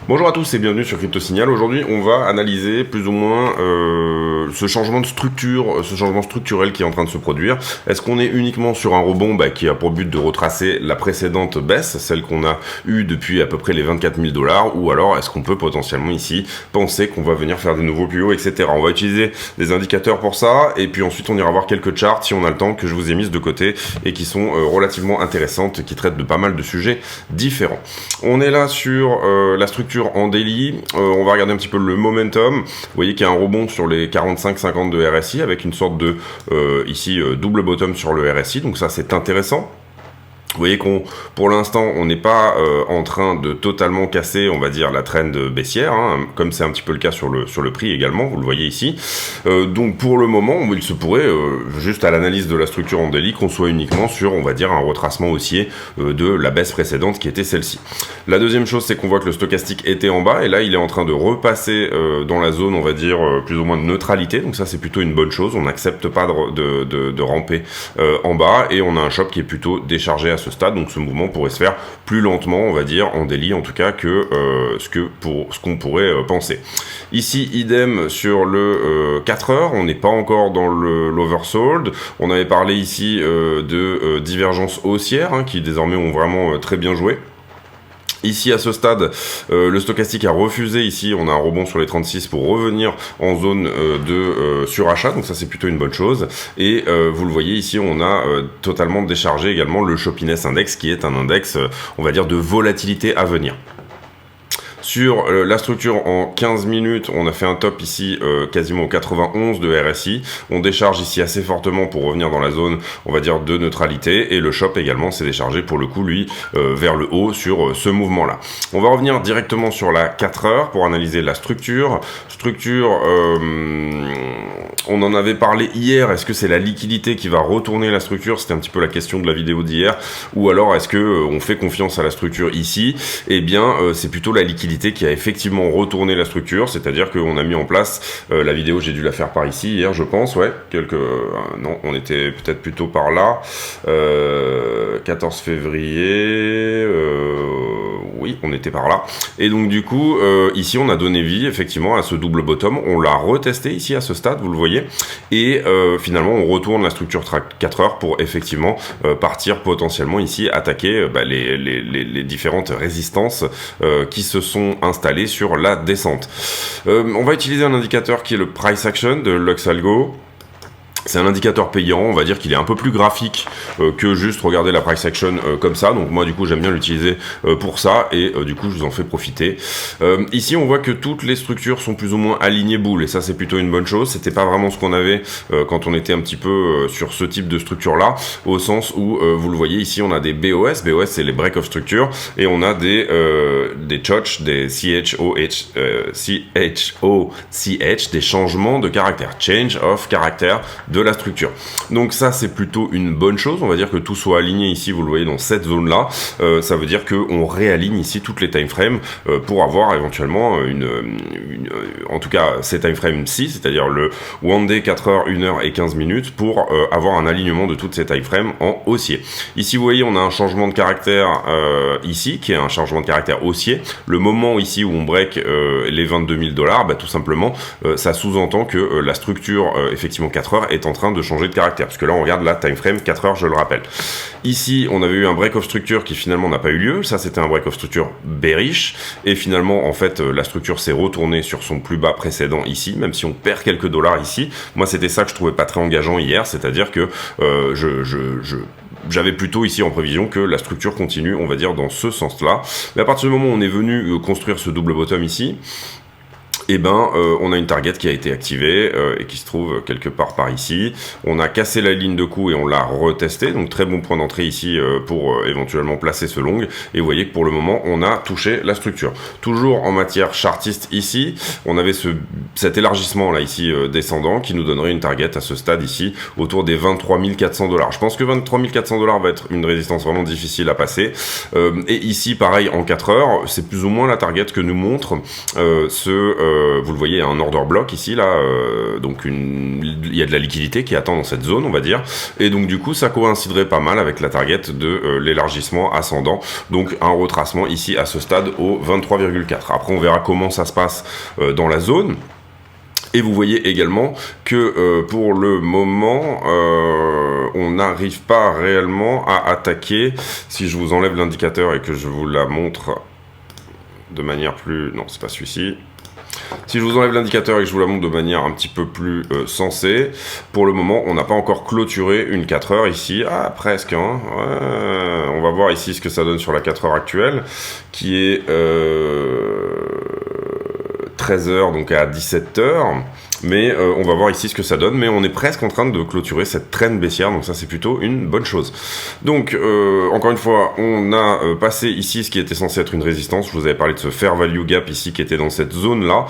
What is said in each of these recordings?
Bonjour à tous et bienvenue sur Crypto Signal. Aujourd'hui, on va analyser plus ou moins ce changement de structure, ce changement structurel qui est en train de se produire. Est-ce qu'on est uniquement sur un rebond qui a pour but de retracer la précédente baisse, celle qu'on a eue depuis à peu près les 24 000 $, ou alors est-ce qu'on peut potentiellement ici penser qu'on va venir faire de nouveaux plus hauts, etc. On va utiliser des indicateurs pour ça, et puis ensuite on ira voir quelques charts si on a le temps que je vous ai mises de côté et qui sont relativement intéressantes, qui traitent de pas mal de sujets différents. On est là sur la structure en daily, on va regarder un petit peu le momentum. Vous voyez qu'il y a un rebond sur les 45-50 de RSI avec une sorte de ici double bottom sur le RSI, donc ça c'est intéressant. Vous voyez pour l'instant, on n'est pas en train de totalement casser, on va dire, la trend baissière, hein, comme c'est un petit peu le cas sur le prix également, vous le voyez ici. Donc pour le moment, il se pourrait, juste à l'analyse de la structure en daily, qu'on soit uniquement sur, on va dire, un retracement haussier de la baisse précédente qui était celle-ci. La deuxième chose, c'est qu'on voit que le stochastique était en bas, et là, il est en train de repasser dans la zone, on va dire, plus ou moins de neutralité. Donc ça, c'est plutôt une bonne chose. On n'accepte pas de ramper en bas, et on a un shop qui est plutôt déchargé à ce stade, donc ce mouvement pourrait se faire plus lentement, on va dire, en daily en tout cas, que ce qu'on pourrait penser. Ici, idem sur le 4 heures, on n'est pas encore dans l'oversold. On avait parlé ici de divergence haussière, hein, qui désormais ont vraiment très bien joué. Ici, à ce stade, le stochastique a refusé. Ici, on a un rebond sur les 36 pour revenir en zone de surachat. Donc ça, c'est plutôt une bonne chose. Et vous le voyez ici, on a totalement déchargé également le Shoppiness Index, qui est un index, on va dire, de volatilité à venir. Sur la structure en 15 minutes, on a fait un top ici quasiment au 91 de RSI. On décharge ici assez fortement pour revenir dans la zone, on va dire, de neutralité. Et le shop également s'est déchargé pour le coup, lui, vers le haut sur ce mouvement-là. On va revenir directement sur la 4 heures pour analyser la structure. On en avait parlé hier. Est-ce que c'est la liquidité qui va retourner la structure? C'était un petit peu la question de la vidéo d'hier. Ou alors est-ce que on fait confiance à la structure ici? Eh bien, c'est plutôt la liquidité qui a effectivement retourné la structure, c'est-à-dire qu'on a mis en place la vidéo, j'ai dû la faire par ici hier, je pense, ouais, non, on était peut-être plutôt par là, 14 février, oui, on était par là, et donc du coup, ici on a donné vie effectivement à ce double bottom, on l'a retesté ici à ce stade, vous le voyez, et finalement on retourne la structure 4 heures pour effectivement partir potentiellement ici, attaquer les différentes résistances qui se sont installées sur la descente. On va utiliser un indicateur qui est le Price Action de Luxalgo. C'est un indicateur payant, on va dire qu'il est un peu plus graphique que juste regarder la price action comme ça. Donc moi du coup j'aime bien l'utiliser pour ça et du coup je vous en fais profiter. Ici on voit que toutes les structures sont plus ou moins alignées boules et ça c'est plutôt une bonne chose. C'était pas vraiment ce qu'on avait quand on était un petit peu sur ce type de structure là, au sens où vous le voyez ici on a des BOS. BOS c'est les break of structure et on a des CHOCH, des CHOCH, des changements de caractère, change of caractère de la structure. Donc ça c'est plutôt une bonne chose, on va dire que tout soit aligné ici, vous le voyez dans cette zone là, ça veut dire qu'on réaligne ici toutes les timeframes pour avoir éventuellement en tout cas ces timeframes-ci, c'est-à-dire le one day 4 heures, 1 heure et 15 minutes pour avoir un alignement de toutes ces timeframes en haussier. Ici vous voyez on a un changement de caractère ici qui est un changement de caractère haussier. Le moment ici où on break les 22 000 $, tout simplement ça sous-entend que la structure effectivement 4 heures est en train de changer de caractère, parce que là on regarde la time frame 4 heures, je le rappelle. Ici on avait eu un break of structure qui finalement n'a pas eu lieu, ça c'était un break of structure bearish, et finalement en fait la structure s'est retournée sur son plus bas précédent ici, même si on perd quelques dollars ici. Moi c'était ça que je trouvais pas très engageant hier, c'est-à-dire que j'avais plutôt ici en prévision que la structure continue, on va dire, dans ce sens-là. Mais à partir du moment où on est venu construire ce double bottom ici, eh ben, on a une target qui a été activée et qui se trouve quelque part par ici. On a cassé la ligne de coup et on l'a retesté. Donc très bon point d'entrée ici pour éventuellement placer ce long. Et vous voyez que pour le moment, on a touché la structure. Toujours en matière chartiste ici, on avait cet élargissement là ici descendant qui nous donnerait une target à ce stade ici autour des 23 400 $. Je pense que 23 400 $ va être une résistance vraiment difficile à passer. Et ici, pareil, en 4 heures, c'est plus ou moins la target que nous montre vous le voyez, un order block ici, là, donc il y a de la liquidité qui attend dans cette zone, on va dire, et donc du coup ça coïnciderait pas mal avec la target de l'élargissement ascendant, donc un retracement ici à ce stade au 23,4. Après on verra comment ça se passe dans la zone. Et vous voyez également que pour le moment, on n'arrive pas réellement à attaquer. Si je vous enlève l'indicateur et que je vous la montre de manière plus... Non, c'est pas celui-ci. Si je vous enlève l'indicateur et que je vous la montre de manière un petit peu plus sensée, pour le moment, on n'a pas encore clôturé une 4 heures ici. Ah, presque, hein. Ouais. On va voir ici ce que ça donne sur la 4 heures actuelle, qui est 13h, donc à 17h. Mais on va voir ici ce que ça donne, mais on est presque en train de clôturer cette traîne baissière, donc ça c'est plutôt une bonne chose. Donc encore une fois, on a passé ici ce qui était censé être une résistance. Je vous avais parlé de ce fair value gap ici qui était dans cette zone là.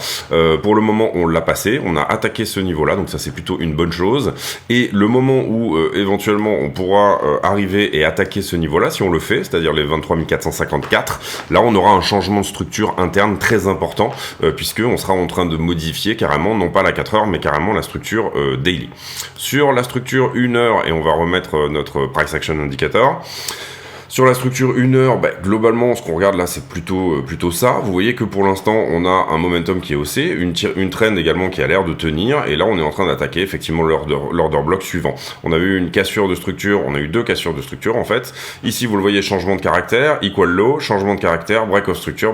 Pour le moment on l'a passé, on a attaqué ce niveau là, donc ça c'est plutôt une bonne chose. Et le moment où éventuellement on pourra arriver et attaquer ce niveau là, si on le fait, c'est-à-dire les 23 454, là on aura un changement de structure interne très important, puisque on sera en train de modifier carrément, non pas la 4 heures, mais carrément la structure daily. Sur la structure 1 heure, et on va remettre notre price action indicator. Sur la structure 1 heure, globalement, ce qu'on regarde là, c'est plutôt ça. Vous voyez que pour l'instant, on a un momentum qui est haussé, une trend également qui a l'air de tenir, et là, on est en train d'attaquer effectivement l'order block suivant. On avait eu une cassure de structure, on a eu deux cassures de structure en fait. Ici, vous le voyez, changement de caractère, equal low, changement de caractère, break of structure.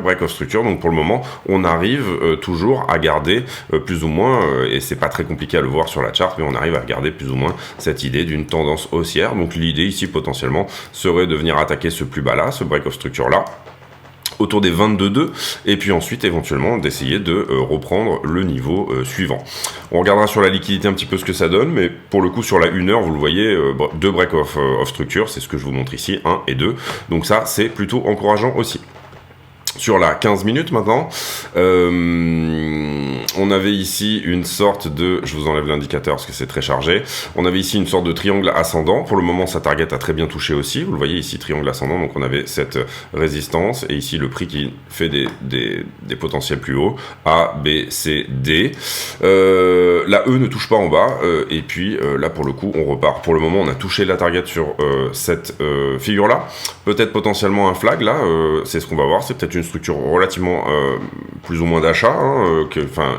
Donc pour le moment, on arrive toujours à garder plus ou moins, et c'est pas très compliqué à le voir sur la charte, mais on arrive à garder plus ou moins cette idée d'une tendance haussière. Donc l'idée ici potentiellement serait de venir attaquer ce plus bas là, ce break of structure là, autour des 22,2, et puis ensuite éventuellement d'essayer de reprendre le niveau suivant. On regardera sur la liquidité un petit peu ce que ça donne, mais pour le coup sur la 1 heure, vous le voyez, deux break of structure, c'est ce que je vous montre ici, 1 et 2, donc ça c'est plutôt encourageant aussi. Sur la 15 minutes maintenant, on avait ici une sorte de... Je vous enlève l'indicateur parce que c'est très chargé. On avait ici une sorte de triangle ascendant. Pour le moment, sa target a très bien touché aussi. Vous le voyez ici, triangle ascendant. Donc on avait cette résistance et ici le prix qui fait des potentiels plus hauts. A, B, C, D. La E ne touche pas en bas. Et puis là, pour le coup, on repart. Pour le moment, on a touché la target sur cette figure-là. Peut-être potentiellement un flag là. C'est ce qu'on va voir. C'est peut-être une structure relativement plus ou moins d'achat, hein,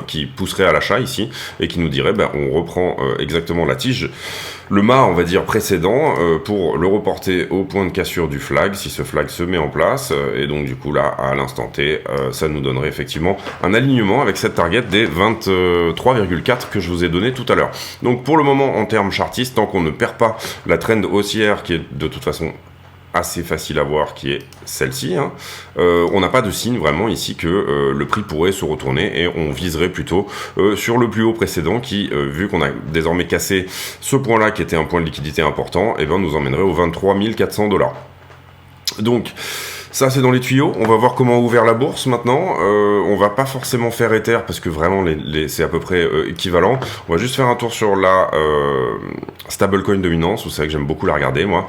qui pousserait à l'achat ici, et qui nous dirait, on reprend exactement la tige, le mât, on va dire, précédent, pour le reporter au point de cassure du flag, si ce flag se met en place, et donc du coup là, à l'instant T, ça nous donnerait effectivement un alignement avec cette target des 23,4 que je vous ai donné tout à l'heure. Donc pour le moment, en termes chartistes, tant qu'on ne perd pas la trend haussière, qui est de toute façon assez facile à voir, qui est celle-ci, hein. On n'a pas de signe vraiment ici que le prix pourrait se retourner, et on viserait plutôt sur le plus haut précédent qui, vu qu'on a désormais cassé ce point-là qui était un point de liquidité important, nous emmènerait aux 23 400 $. Donc ça c'est dans les tuyaux. On va voir comment ouvert la bourse maintenant. On va pas forcément faire Ether parce que vraiment c'est à peu près équivalent. On va juste faire un tour sur la stablecoin dominance. Vous savez que j'aime beaucoup la regarder moi.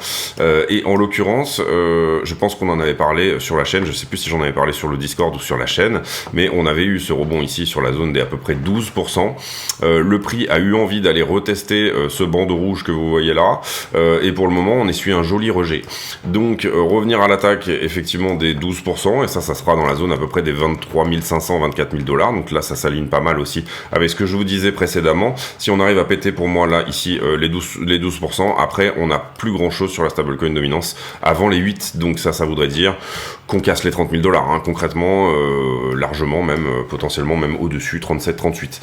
Et en l'occurrence, je pense qu'on en avait parlé sur la chaîne. Je sais plus si j'en avais parlé sur le Discord ou sur la chaîne, mais on avait eu ce rebond ici sur la zone des à peu près 12%. Le prix a eu envie d'aller retester ce bandeau rouge que vous voyez là. Et pour le moment, on essuie un joli rejet. Donc revenir à l'attaque effectivement des 12%, et ça sera dans la zone à peu près des 23 500, 24 000 $. Donc là, ça s'aligne pas mal aussi avec ce que je vous disais précédemment. Si on arrive à péter pour moi là, ici, les 12%, après, on n'a plus grand chose sur la stablecoin dominance avant les 8. Donc ça voudrait dire qu'on casse les 30 000 $, hein, concrètement, largement même, potentiellement même au-dessus, 37, 38.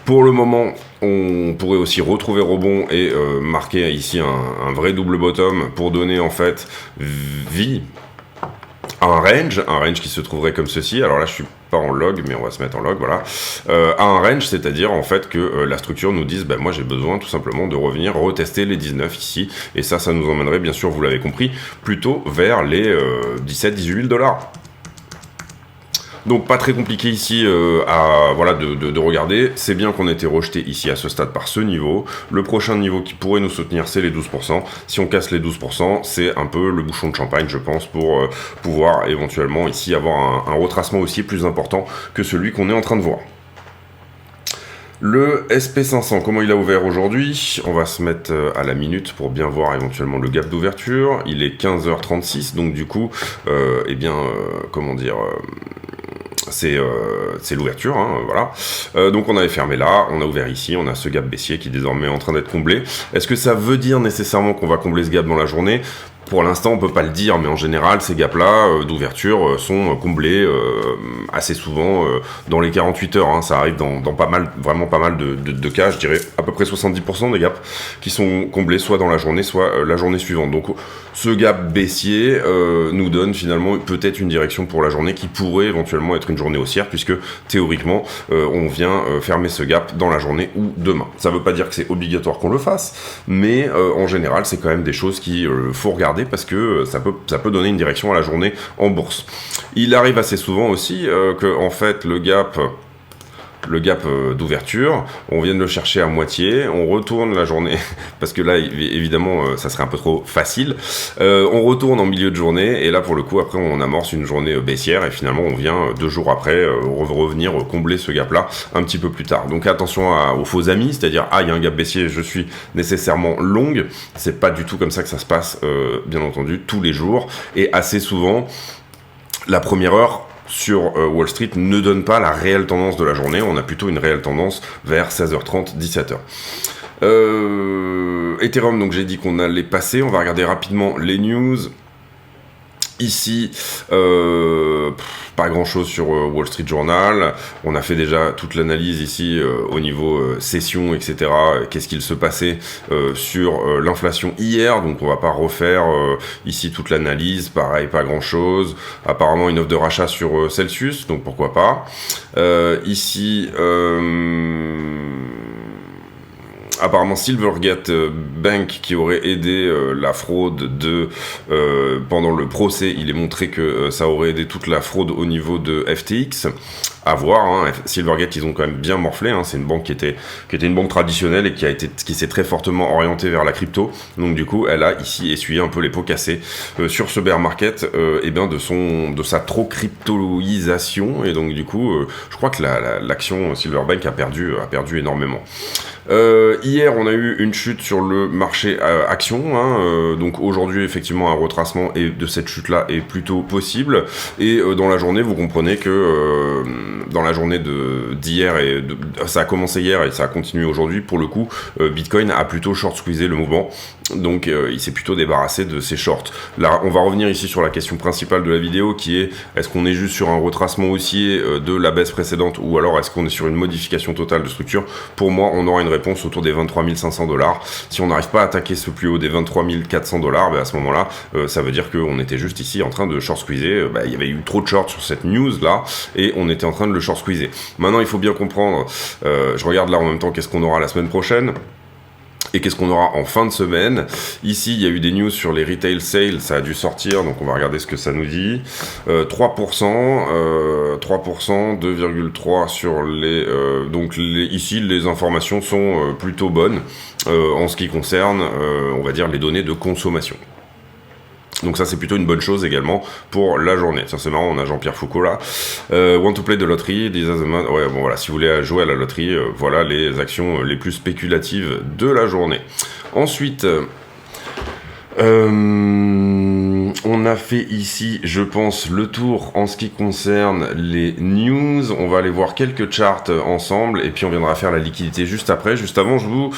Pour le moment, on pourrait aussi retrouver rebond et marquer ici un vrai double bottom pour donner en fait vie à un range qui se trouverait comme ceci. Alors là, je suis pas en log, mais on va se mettre en log, voilà. À un range, c'est-à-dire en fait que la structure nous dise, moi j'ai besoin tout simplement de revenir retester les 19 ici, et ça nous emmènerait, bien sûr, vous l'avez compris, plutôt vers les 17-18 000 $. Donc pas très compliqué ici de regarder. C'est bien qu'on ait été rejeté ici à ce stade par ce niveau. Le prochain niveau qui pourrait nous soutenir, c'est les 12%. Si on casse les 12%, c'est un peu le bouchon de champagne, je pense, pour pouvoir éventuellement ici avoir un retracement aussi plus important que celui qu'on est en train de voir. Le SP500, comment il a ouvert aujourd'hui? On va se mettre à la minute pour bien voir éventuellement le gap d'ouverture. Il est 15h36, donc du coup, comment dire... c'est l'ouverture, hein, voilà. Donc on avait fermé là, on a ouvert ici, on a ce gap baissier qui est désormais en train d'être comblé. Est-ce que ça veut dire nécessairement qu'on va combler ce gap dans la journée? Pour l'instant, on peut pas le dire, mais en général, ces gaps-là d'ouverture sont comblés assez souvent dans les 48 heures. Hein. Ça arrive dans vraiment pas mal de cas, je dirais à peu près 70% des gaps qui sont comblés soit dans la journée, soit la journée suivante. Donc, ce gap baissier nous donne finalement peut-être une direction pour la journée qui pourrait éventuellement être une journée haussière, puisque théoriquement, on vient fermer ce gap dans la journée ou demain. Ça veut pas dire que c'est obligatoire qu'on le fasse, mais en général, c'est quand même des choses qu'il faut regarder parce que ça peut donner une direction à la journée en bourse. Il arrive assez souvent aussi que en fait le gap d'ouverture, on vient de le chercher à moitié, on retourne la journée, parce que là, évidemment, ça serait un peu trop facile, on retourne en milieu de journée, et là, pour le coup, après, on amorce une journée baissière, et finalement, on vient 2 jours après revenir combler ce gap-là un petit peu plus tard. Donc, attention aux faux amis, c'est-à-dire, il y a un gap baissier, je suis nécessairement longue, c'est pas du tout comme ça que ça se passe, bien entendu, tous les jours, et assez souvent, la première heure, sur Wall Street ne donne pas la réelle tendance de la journée, on a plutôt une réelle tendance vers 16h30, 17h. Ethereum, donc j'ai dit qu'on allait passer, on va regarder rapidement les news. Ici, pas grand chose sur Wall Street Journal, on a fait déjà toute l'analyse ici au niveau session, etc. Qu'est-ce qu'il se passait sur l'inflation hier, donc on va pas refaire ici toute l'analyse, pareil, pas grand chose, apparemment une offre de rachat sur Celsius, donc pourquoi pas. Ici... apparemment Silvergate Bank qui aurait aidé la fraude pendant le procès, il est montré que ça aurait aidé toute la fraude au niveau de FTX. À voir, hein. Silvergate, ils ont quand même bien morflé, hein. C'est une banque qui était une banque traditionnelle et qui s'est très fortement orientée vers la crypto. Donc du coup, elle a ici essuyé un peu les pots cassés sur ce bear market, de sa trop cryptoisation. Et donc du coup, je crois que l'action Silverbank a perdu énormément. Hier, on a eu une chute sur le marché action, hein, donc aujourd'hui, effectivement, un retracement de cette chute-là est plutôt possible. Et dans la journée, vous comprenez que dans la journée d'hier, ça a commencé hier et ça a continué aujourd'hui, pour le coup, Bitcoin a plutôt short squeezé le mouvement. Donc il s'est plutôt débarrassé de ses shorts. Là, on va revenir ici sur la question principale de la vidéo qui est: est-ce qu'on est juste sur un retracement haussier de la baisse précédente ou alors est-ce qu'on est sur une modification totale de structure? Pour moi, on aura une réponse autour des 23 500 $. Si on n'arrive pas à attaquer ce plus haut des 23 400 $, à ce moment-là, ça veut dire qu'on était juste ici en train de short squeezer. Il y avait eu trop de shorts sur cette news là et on était en train de le short squeezer. Maintenant, il faut bien comprendre, je regarde là en même temps qu'est-ce qu'on aura la semaine prochaine. Et qu'est-ce qu'on aura en fin de semaine? Ici, il y a eu des news sur les retail sales, ça a dû sortir, donc on va regarder ce que ça nous dit. 3%, 2,3 sur les... ici, les informations sont plutôt bonnes en ce qui concerne, on va dire, les données de consommation. Donc ça, c'est plutôt une bonne chose également pour la journée. Ça, c'est marrant, on a Jean-Pierre Foucault là. Want to play the lottery, ouais, bon voilà, si vous voulez jouer à la loterie, voilà les actions les plus spéculatives de la journée. Ensuite, on a fait ici, je pense, le tour en ce qui concerne les news. On va aller voir quelques charts ensemble et puis on viendra faire la liquidité juste après. Juste avant, je vous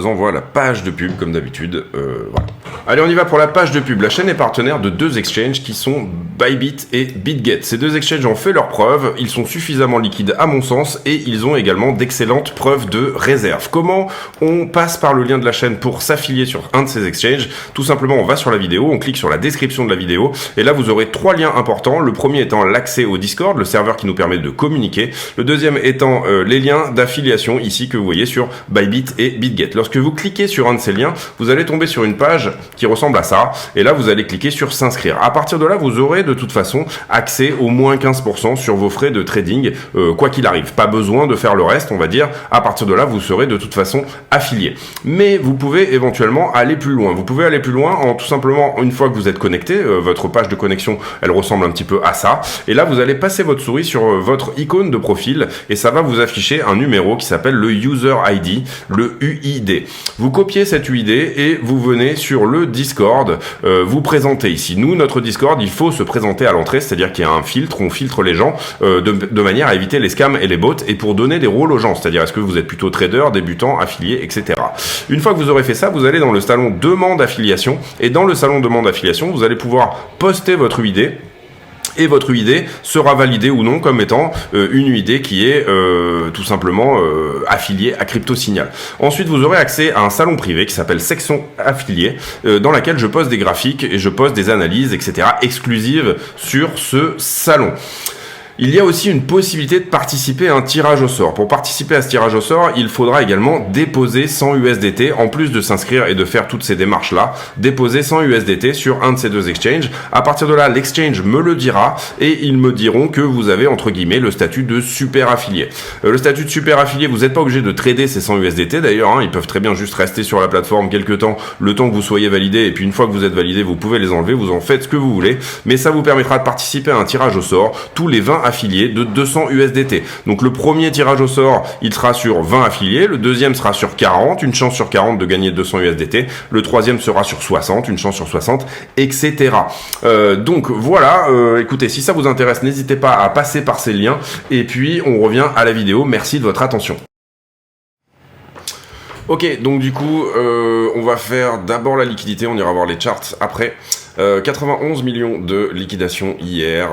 envoie la page de pub comme d'habitude. Voilà. Allez, on y va pour la page de pub. La chaîne est partenaire de 2 exchanges qui sont Bybit et BitGet. Ces 2 exchanges ont fait leurs preuves. Ils sont suffisamment liquides à mon sens et ils ont également d'excellentes preuves de réserve. Comment on passe par le lien de la chaîne pour s'affilier sur un de ces exchanges? Tout simplement, on va sur la vidéo, on clique sur la description de la vidéo et là vous aurez 3 liens importants. Le premier étant l'accès au Discord, le serveur qui nous permet de communiquer. Le deuxième étant les liens d'affiliation ici que vous voyez sur Bybit et BitGet. Lorsque vous cliquez sur un de ces liens, vous allez tomber sur une page qui ressemble à ça. Et là, vous allez cliquer sur s'inscrire. À partir de là, vous aurez de toute façon accès au moins 15% sur vos frais de trading, quoi qu'il arrive. Pas besoin de faire le reste, on va dire. À partir de là, vous serez de toute façon affilié. Mais vous pouvez éventuellement aller plus loin. Vous pouvez aller plus loin en tout simplement, une fois que vous êtes connecté, votre page de connexion, elle ressemble un petit peu à ça. Et là, vous allez passer votre souris sur votre icône de profil et ça va vous afficher un numéro qui s'appelle le User ID, le UID. Vous copiez cet UID et vous venez sur le Discord, vous présentez ici. Nous, notre Discord, il faut se présenter à l'entrée, c'est-à-dire qu'il y a un filtre, on filtre les gens de manière à éviter les scams et les bots et pour donner des rôles aux gens, c'est-à-dire est-ce que vous êtes plutôt trader, débutant, affilié, etc. Une fois que vous aurez fait ça, vous allez dans le salon demande affiliation et dans le salon demande affiliation, vous allez pouvoir poster votre UID. Et votre UID sera validé ou non comme étant une UID qui est tout simplement affiliée à CryptoSignal. Ensuite, vous aurez accès à un salon privé qui s'appelle Section Affiliée, dans laquelle je poste des graphiques et je poste des analyses, etc. exclusives sur ce salon. Il y a aussi une possibilité de participer à un tirage au sort. Pour participer à ce tirage au sort, il faudra également déposer 100 USDT, en plus de s'inscrire et de faire toutes ces démarches-là, déposer 100 USDT sur un de ces deux exchanges. À partir de là, l'exchange me le dira et ils me diront que vous avez, entre guillemets, le statut de super affilié. Le statut de super affilié, vous n'êtes pas obligé de trader ces 100 USDT d'ailleurs, hein, ils peuvent très bien juste rester sur la plateforme quelques temps, le temps que vous soyez validé, et puis une fois que vous êtes validé, vous pouvez les enlever, vous en faites ce que vous voulez, mais ça vous permettra de participer à un tirage au sort tous les 20 affiliés de 200 USDT. Donc le premier tirage au sort, il sera sur 20 affiliés, le deuxième sera sur 40, une chance sur 40 de gagner 200 USDT, le troisième sera sur 60, une chance sur 60, etc. Donc voilà, écoutez, si ça vous intéresse, n'hésitez pas à passer par ces liens, et puis on revient à la vidéo. Merci de votre attention. Ok, donc du coup, on va faire d'abord la liquidité, on ira voir les charts après. 91 millions de liquidations hier,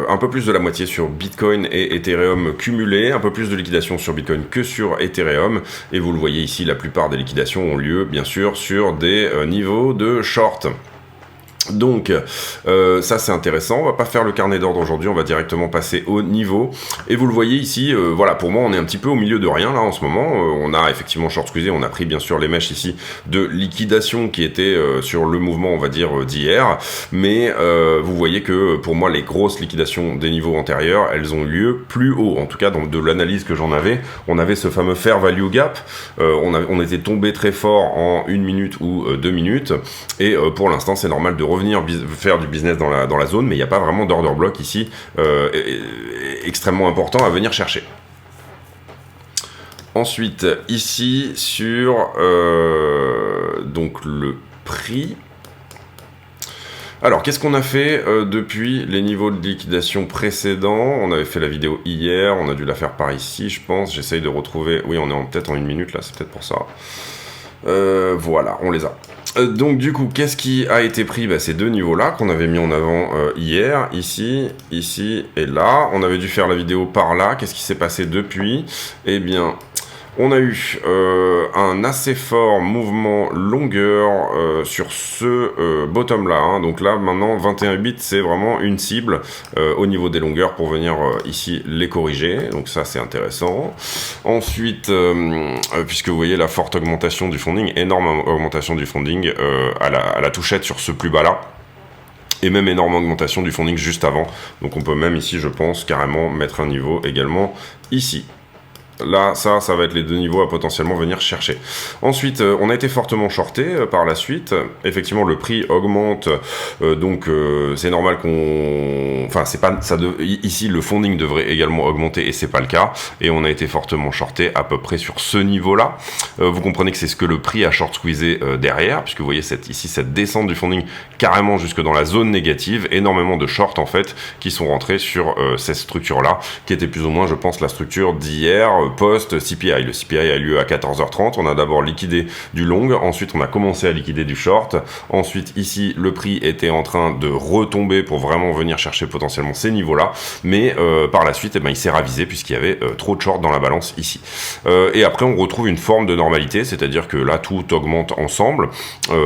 un peu plus de la moitié sur Bitcoin et Ethereum cumulés, un peu plus de liquidations sur Bitcoin que sur Ethereum, et vous le voyez ici, la plupart des liquidations ont lieu, bien sûr, sur des niveaux de short. Donc ça c'est intéressant, on va pas faire le carnet d'ordre aujourd'hui, on va directement passer au niveau, et vous le voyez ici, voilà, pour moi on est un petit peu au milieu de rien là en ce moment, on a effectivement short squeezé, on a pris bien sûr les mèches ici de liquidation qui étaient sur le mouvement on va dire d'hier, mais vous voyez que pour moi les grosses liquidations des niveaux antérieurs, elles ont eu lieu plus haut, en tout cas dans de l'analyse que j'en avais, on avait ce fameux fair value gap, on était tombé très fort en 1 minute ou 2 minutes, et pour l'instant c'est normal de revenir faire du business dans la zone, mais il n'y a pas vraiment d'order block ici extrêmement important à venir chercher. Ensuite, ici sur donc le prix. Alors, qu'est-ce qu'on a fait depuis les niveaux de liquidation précédents? On avait fait la vidéo hier, on a dû la faire par ici, je pense. J'essaye de retrouver... Oui, on est peut-être en 1 minute, là, c'est peut-être pour ça. Voilà, on les a. Donc du coup, qu'est-ce qui a été pris? Ces deux niveaux-là qu'on avait mis en avant hier, ici et là. On avait dû faire la vidéo par là. Qu'est-ce qui s'est passé depuis? Eh bien, on a eu un assez fort mouvement longueur sur ce bottom-là. Hein. Donc là, maintenant, 21 bits, c'est vraiment une cible au niveau des longueurs pour venir ici les corriger. Donc ça, c'est intéressant. Ensuite, puisque vous voyez la forte augmentation du funding, énorme augmentation du funding à la touchette sur ce plus bas-là. Et même énorme augmentation du funding juste avant. Donc on peut même ici, je pense, carrément mettre un niveau également ici. Là, ça va être les deux niveaux à potentiellement venir chercher. Ensuite, on a été fortement shorté par la suite. Effectivement, le prix augmente, donc c'est normal qu'on... Enfin, c'est pas ça. Ici, le funding devrait également augmenter et c'est pas le cas. Et on a été fortement shorté à peu près sur ce niveau-là. Vous comprenez que c'est ce que le prix a short squeezé derrière, puisque vous voyez ici cette descente du funding carrément jusque dans la zone négative. Énormément de shorts en fait qui sont rentrés sur cette structure-là, qui était plus ou moins, je pense, la structure d'hier. Post-CPI. Le CPI a lieu à 14h30. On a d'abord liquidé du long. Ensuite, on a commencé à liquider du short. Ensuite, ici, le prix était en train de retomber pour vraiment venir chercher potentiellement ces niveaux-là. Mais par la suite, il s'est ravisé puisqu'il y avait trop de short dans la balance ici. Et après, on retrouve une forme de normalité, c'est-à-dire que là, tout augmente ensemble.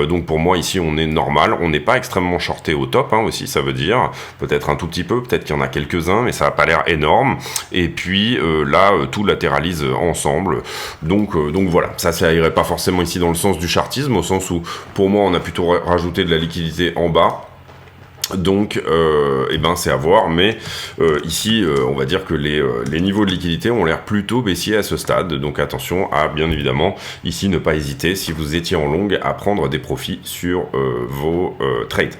Donc, pour moi, ici, on est normal. On n'est pas extrêmement shorté au top aussi, ça veut dire. Peut-être un tout petit peu, peut-être qu'il y en a quelques-uns, mais ça n'a pas l'air énorme. Et puis, là, tout latéral latéralisent ensemble. Donc voilà, ça irait pas forcément ici dans le sens du chartisme, au sens où pour moi on a plutôt rajouté de la liquidité en bas. Donc, c'est à voir, mais ici, on va dire que les niveaux de liquidité ont l'air plutôt baissiers à ce stade. Donc attention à, bien évidemment, ici ne pas hésiter, si vous étiez en longue, à prendre des profits sur vos trades.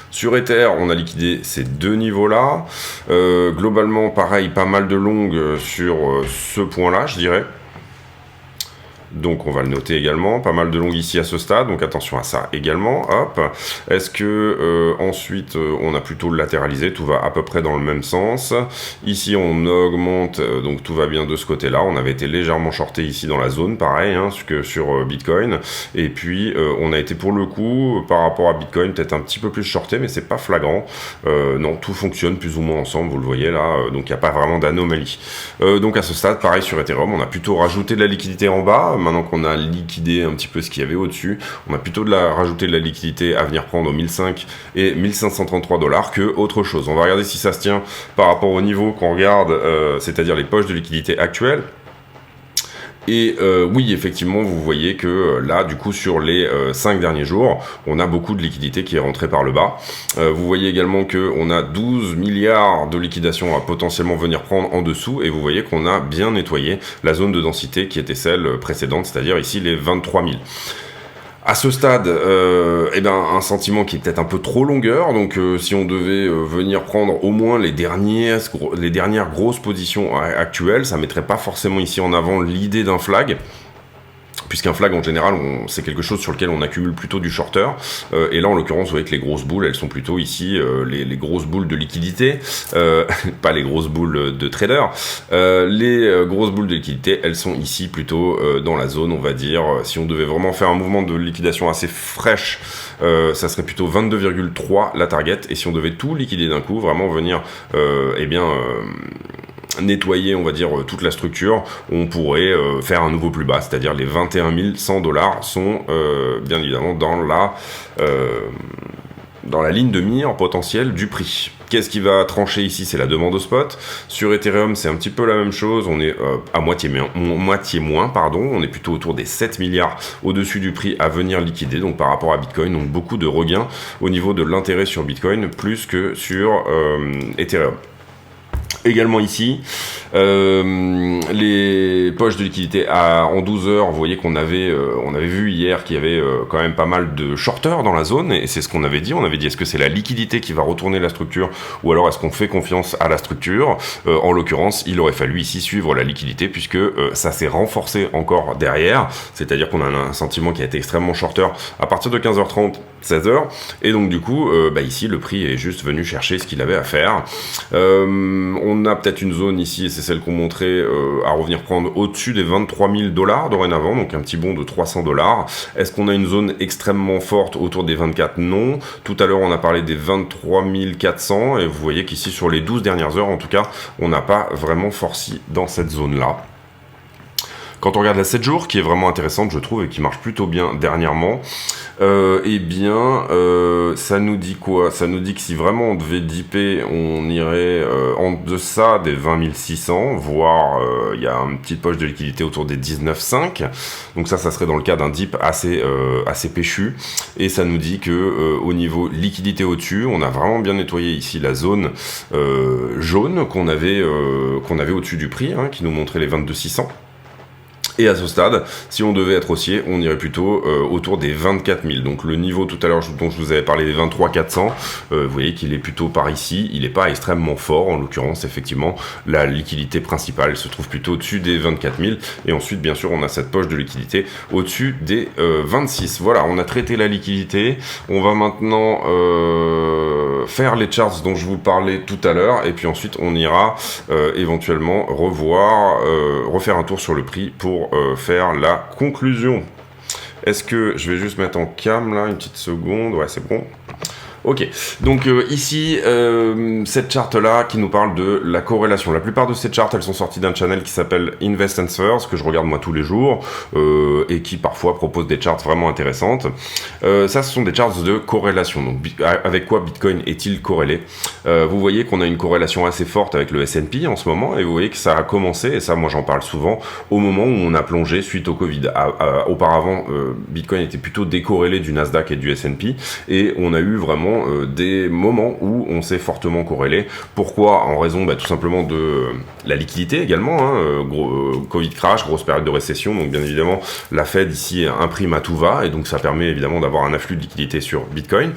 Sur Ether, on a liquidé ces deux niveaux-là. Globalement, pareil, pas mal de longues sur ce point-là, je dirais. Donc on va le noter également, pas mal de longues ici à ce stade, donc attention à ça également, hop. Est-ce que ensuite on a plutôt latéralisé, tout va à peu près dans le même sens. Ici on augmente, donc tout va bien de ce côté-là, on avait été légèrement shorté ici dans la zone, pareil, que sur Bitcoin. Et puis on a été pour le coup, par rapport à Bitcoin, peut-être un petit peu plus shorté, mais c'est pas flagrant. Non, tout fonctionne plus ou moins ensemble, vous le voyez là, donc il n'y a pas vraiment d'anomalie. Donc à ce stade, pareil sur Ethereum, on a plutôt rajouté de la liquidité en bas. Maintenant qu'on a liquidé un petit peu ce qu'il y avait au-dessus, on a plutôt rajouté de la liquidité à venir prendre aux 1005 et 1533 $ que autre chose. On va regarder si ça se tient par rapport au niveau qu'on regarde, c'est-à-dire les poches de liquidité actuelles. Et oui, effectivement, vous voyez que là, du coup, sur les 5 derniers jours, on a beaucoup de liquidité qui est rentrée par le bas. Vous voyez également qu'on a 12 milliards de liquidation à potentiellement venir prendre en dessous. Et vous voyez qu'on a bien nettoyé la zone de densité qui était celle précédente, c'est-à-dire ici les 23 000. À ce stade, un sentiment qui est peut-être un peu trop longueur, donc si on devait venir prendre au moins les dernières grosses positions actuelles, ça mettrait pas forcément ici en avant l'idée d'un flag, puisqu'un flag en général c'est quelque chose sur lequel on accumule plutôt du shorter, et là en l'occurrence vous voyez que les grosses boules elles sont plutôt ici les grosses boules de liquidité, pas les grosses boules de trader, les grosses boules de liquidité elles sont ici plutôt dans la zone, on va dire, si on devait vraiment faire un mouvement de liquidation assez fraîche, ça serait plutôt 22,3 la target, et si on devait tout liquider d'un coup, vraiment venir nettoyer, on va dire, toute la structure, on pourrait faire un nouveau plus bas, c'est-à-dire les 21 100 $ sont bien évidemment dans la ligne de mire potentielle du prix. Qu'est-ce qui va trancher ici? C'est la demande au spot. Sur Ethereum, c'est un petit peu la même chose. On est à moitié moins, on est plutôt autour des 7 milliards au-dessus du prix à venir liquider, donc par rapport à Bitcoin. Donc beaucoup de regains au niveau de l'intérêt sur Bitcoin, plus que sur Ethereum. Également ici, les poches de liquidité en 12 heures, vous voyez qu'on avait vu hier qu'il y avait quand même pas mal de shorters dans la zone, et c'est ce qu'on avait dit. On avait dit, est-ce que c'est la liquidité qui va retourner la structure, ou alors est-ce qu'on fait confiance à la structure? En l'occurrence, il aurait fallu ici suivre la liquidité, puisque ça s'est renforcé encore derrière, c'est-à-dire qu'on a un sentiment qui a été extrêmement shorter à partir de 15h30, 16h, et donc du coup, ici, le prix est juste venu chercher ce qu'il avait à faire. On a peut-être une zone ici, et c'est celle qu'on montrait, à revenir prendre au-dessus des 23 000 $ dorénavant, donc un petit bond de 300 $. Est-ce qu'on a une zone extrêmement forte autour des 24? Non. Tout à l'heure, on a parlé des 23 400, et vous voyez qu'ici, sur les 12 dernières heures, en tout cas, on n'a pas vraiment forci dans cette zone-là. Quand on regarde la 7 jours, qui est vraiment intéressante, je trouve, et qui marche plutôt bien dernièrement, ça nous dit quoi? Ça nous dit que si vraiment on devait dipper, on irait en deçà des 20 600, voire il y a une petite poche de liquidité autour des 19,5. Donc ça serait dans le cas d'un dip assez péchu. Et ça nous dit que au niveau liquidité au-dessus, on a vraiment bien nettoyé ici la zone jaune qu'on avait au-dessus du prix, qui nous montrait les 22 600. Et à ce stade, si on devait être haussier, on irait plutôt autour des 24 000. Donc le niveau tout à l'heure dont je vous avais parlé des 23 400, vous voyez qu'il est plutôt par ici. Il n'est pas extrêmement fort, en l'occurrence, effectivement. La liquidité principale elle se trouve plutôt au-dessus des 24 000. Et ensuite, bien sûr, on a cette poche de liquidité au-dessus des 26. Voilà, on a traité la liquidité. On va maintenant faire les charts dont je vous parlais tout à l'heure. Et puis ensuite, on ira éventuellement refaire un tour sur le prix pour faire la conclusion. Est-ce que je vais juste mettre en cam là une petite seconde? Ouais, c'est bon. Ok, donc ici, cette charte-là qui nous parle de la corrélation. La plupart de ces charts, elles sont sorties d'un channel qui s'appelle Invest Answers, que je regarde moi tous les jours, et qui parfois propose des charts vraiment intéressantes. Ça, ce sont des charts de corrélation. Donc, avec quoi Bitcoin est-il corrélé? Vous voyez qu'on a une corrélation assez forte avec le S&P en ce moment, et vous voyez que ça a commencé, et ça, moi j'en parle souvent, au moment où on a plongé suite au Covid. Auparavant, Bitcoin était plutôt décorrélé du Nasdaq et du S&P, et on a eu vraiment des moments où on s'est fortement corrélé. Pourquoi? En raison tout simplement de la liquidité également, Covid crash, grosse période de récession, donc bien évidemment la Fed ici imprime à tout va, et donc ça permet évidemment d'avoir un afflux de liquidité sur Bitcoin,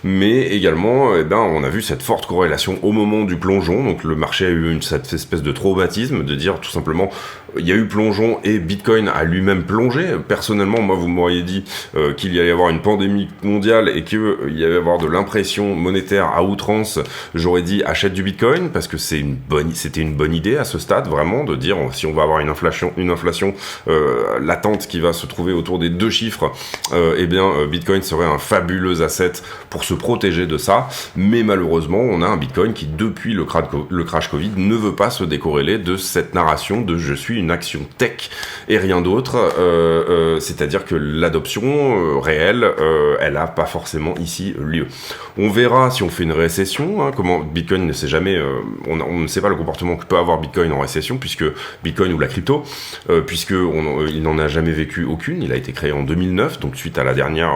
mais également on a vu cette forte corrélation au moment du plongeon, donc le marché a eu cette espèce de traumatisme de dire tout simplement il y a eu plongeon et Bitcoin a lui-même plongé. Personnellement, moi vous m'auriez dit qu'il y allait y avoir une pandémie mondiale et qu'il y allait y avoir de l'impression monétaire à outrance, j'aurais dit achète du Bitcoin, parce que c'était une bonne idée à ce stade, vraiment, de dire si on va avoir une inflation latente qui va se trouver autour des 2 chiffres, Bitcoin serait un fabuleux asset pour se protéger de ça. Mais malheureusement, on a un Bitcoin qui, depuis le crash Covid, ne veut pas se décorréler de cette narration de je suis une action tech et rien d'autre, c'est-à-dire que l'adoption réelle, elle n'a pas forcément ici lieu. On verra si on fait une récession, comment Bitcoin ne sait jamais, on ne sait pas le comportement que peut avoir Bitcoin en récession, puisque Bitcoin ou la crypto, il n'en a jamais vécu aucune. Il a été créé en 2009, donc suite à la dernière,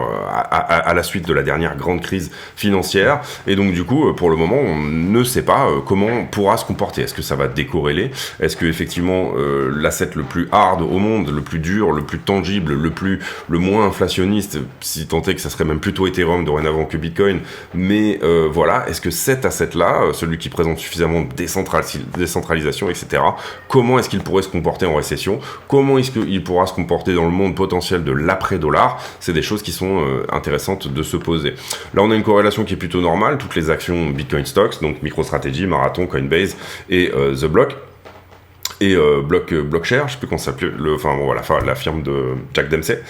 à la suite de la dernière grande crise financière, et donc du coup, pour le moment, on ne sait pas comment on pourra se comporter. Est-ce que ça va décorréler? Est-ce que effectivement l'asset le plus hard au monde, le plus dur, le plus tangible, le moins inflationniste, si tant est que ça serait même plutôt Ethereum dorénavant que Bitcoin, mais voilà, est-ce que cet asset-là, celui qui présente suffisamment de décentralisation, etc., comment est-ce qu'il pourrait se comporter en récession? Comment est-ce qu'il pourra se comporter dans le monde potentiel de l'après-dollar? C'est des choses qui sont intéressantes de se poser. Là, on a une corrélation qui est plutôt normale. Toutes les actions Bitcoin Stocks, donc MicroStrategy, Marathon, Coinbase et The Block, et Blockshare, je sais plus comment ça s'appelait, la firme de Jack Dempsey.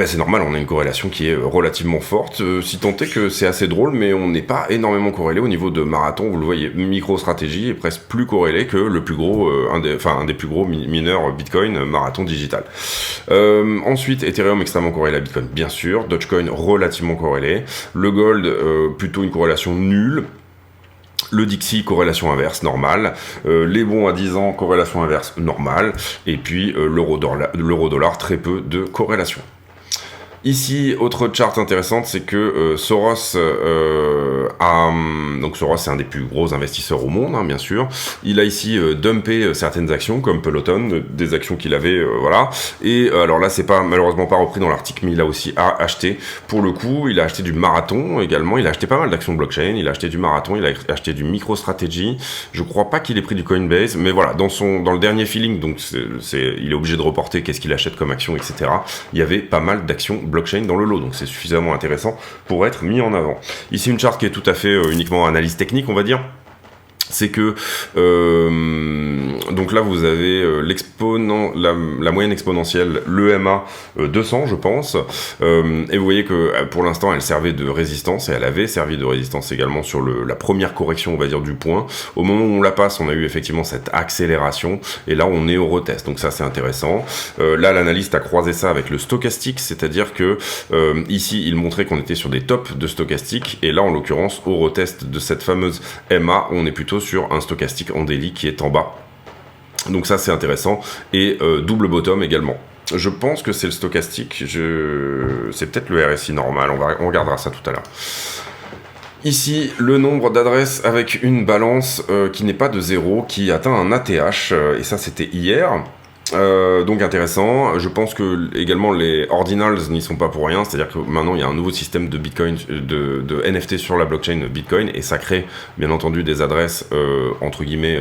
C'est normal, on a une corrélation qui est relativement forte, si tant est que c'est assez drôle, mais on n'est pas énormément corrélé au niveau de Marathon. Vous le voyez, MicroStrategy est presque plus corrélé que le plus gros, un des plus gros mineurs Bitcoin, Marathon Digital. Ensuite, Ethereum extrêmement corrélé à Bitcoin, bien sûr. Dogecoin relativement corrélé. Le Gold, plutôt une corrélation nulle. Le Dixie, corrélation inverse, normale. Les bons à 10 ans, corrélation inverse, normale. Et puis l'euro-dollar, très peu de corrélation. Ici, autre charte intéressante, c'est que Soros donc Soros, c'est un des plus gros investisseurs au monde, bien sûr. Il a ici dumpé certaines actions, comme Peloton, des actions qu'il avait, voilà. Et alors là, c'est malheureusement pas repris dans l'article, mais il a aussi acheté. Pour le coup, il a acheté du Marathon également. Il a acheté pas mal d'actions blockchain. Il a acheté du Marathon, il a acheté du MicroStrategy. Je crois pas qu'il ait pris du Coinbase, mais voilà, dans le dernier feeling, donc il est obligé de reporter qu'est-ce qu'il achète comme action, etc. Il y avait pas mal d'actions blockchain dans le lot, donc c'est suffisamment intéressant pour être mis en avant. Ici, une charte qui est tout à fait uniquement analyse technique, on va dire. C'est que donc là vous avez la moyenne exponentielle, l'EMA 200 je pense, et vous voyez que pour l'instant elle servait de résistance, et elle avait servi de résistance également sur la première correction, on va dire, du point. Au moment où on la passe, on a eu effectivement cette accélération, et là on est au retest, donc ça c'est intéressant. Là l'analyste a croisé ça avec le stochastique, c'est-à-dire que ici il montrait qu'on était sur des tops de stochastique, et là en l'occurrence au retest de cette fameuse MA, on est plutôt sur un stochastique en daily qui est en bas. Donc ça c'est intéressant, et double bottom également. Je pense que c'est le stochastique, c'est peut-être le RSI normal, on regardera ça tout à l'heure. Ici, le nombre d'adresses avec une balance qui n'est pas de 0, qui atteint un ATH, et ça c'était hier. Donc intéressant. Je pense que également les ordinals n'y sont pas pour rien, c'est-à-dire que maintenant il y a un nouveau système de Bitcoin, de NFT sur la blockchain Bitcoin, et ça crée bien entendu des adresses entre guillemets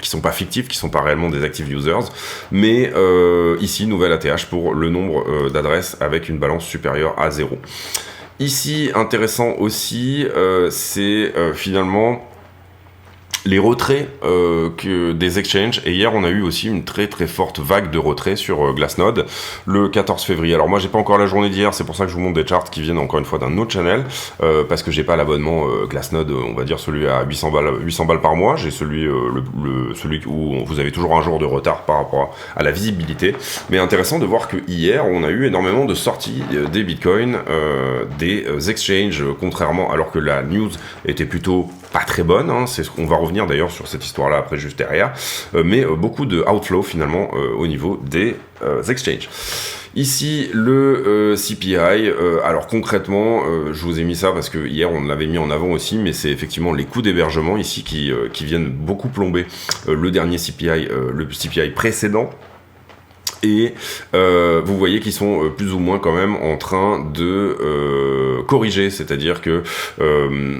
qui sont pas fictifs, qui sont pas réellement des active users, mais ici nouvelle ATH pour le nombre d'adresses avec une balance supérieure à 0. Ici intéressant aussi, c'est finalement les retraits des exchanges, et hier on a eu aussi une très très forte vague de retraits sur Glassnode le 14 février. Alors moi j'ai pas encore la journée d'hier, c'est pour ça que je vous montre des charts qui viennent encore une fois d'un autre channel, parce que j'ai pas l'abonnement Glassnode, on va dire celui à 800 balles par mois, j'ai celui celui où vous avez toujours un jour de retard par rapport à la visibilité. Mais intéressant de voir que hier on a eu énormément de sorties des bitcoins, des exchanges, contrairement, alors que la news était plutôt pas très bonne, hein, c'est ce qu'on va revenir d'ailleurs sur cette histoire-là après juste derrière, mais beaucoup de outflow finalement au niveau des exchanges. Ici le CPI, alors concrètement, je vous ai mis ça parce que hier on l'avait mis en avant aussi, mais c'est effectivement les coûts d'hébergement ici qui viennent beaucoup plomber le dernier CPI, le CPI précédent. Et vous voyez qu'ils sont plus ou moins quand même en train de corriger, c'est-à-dire que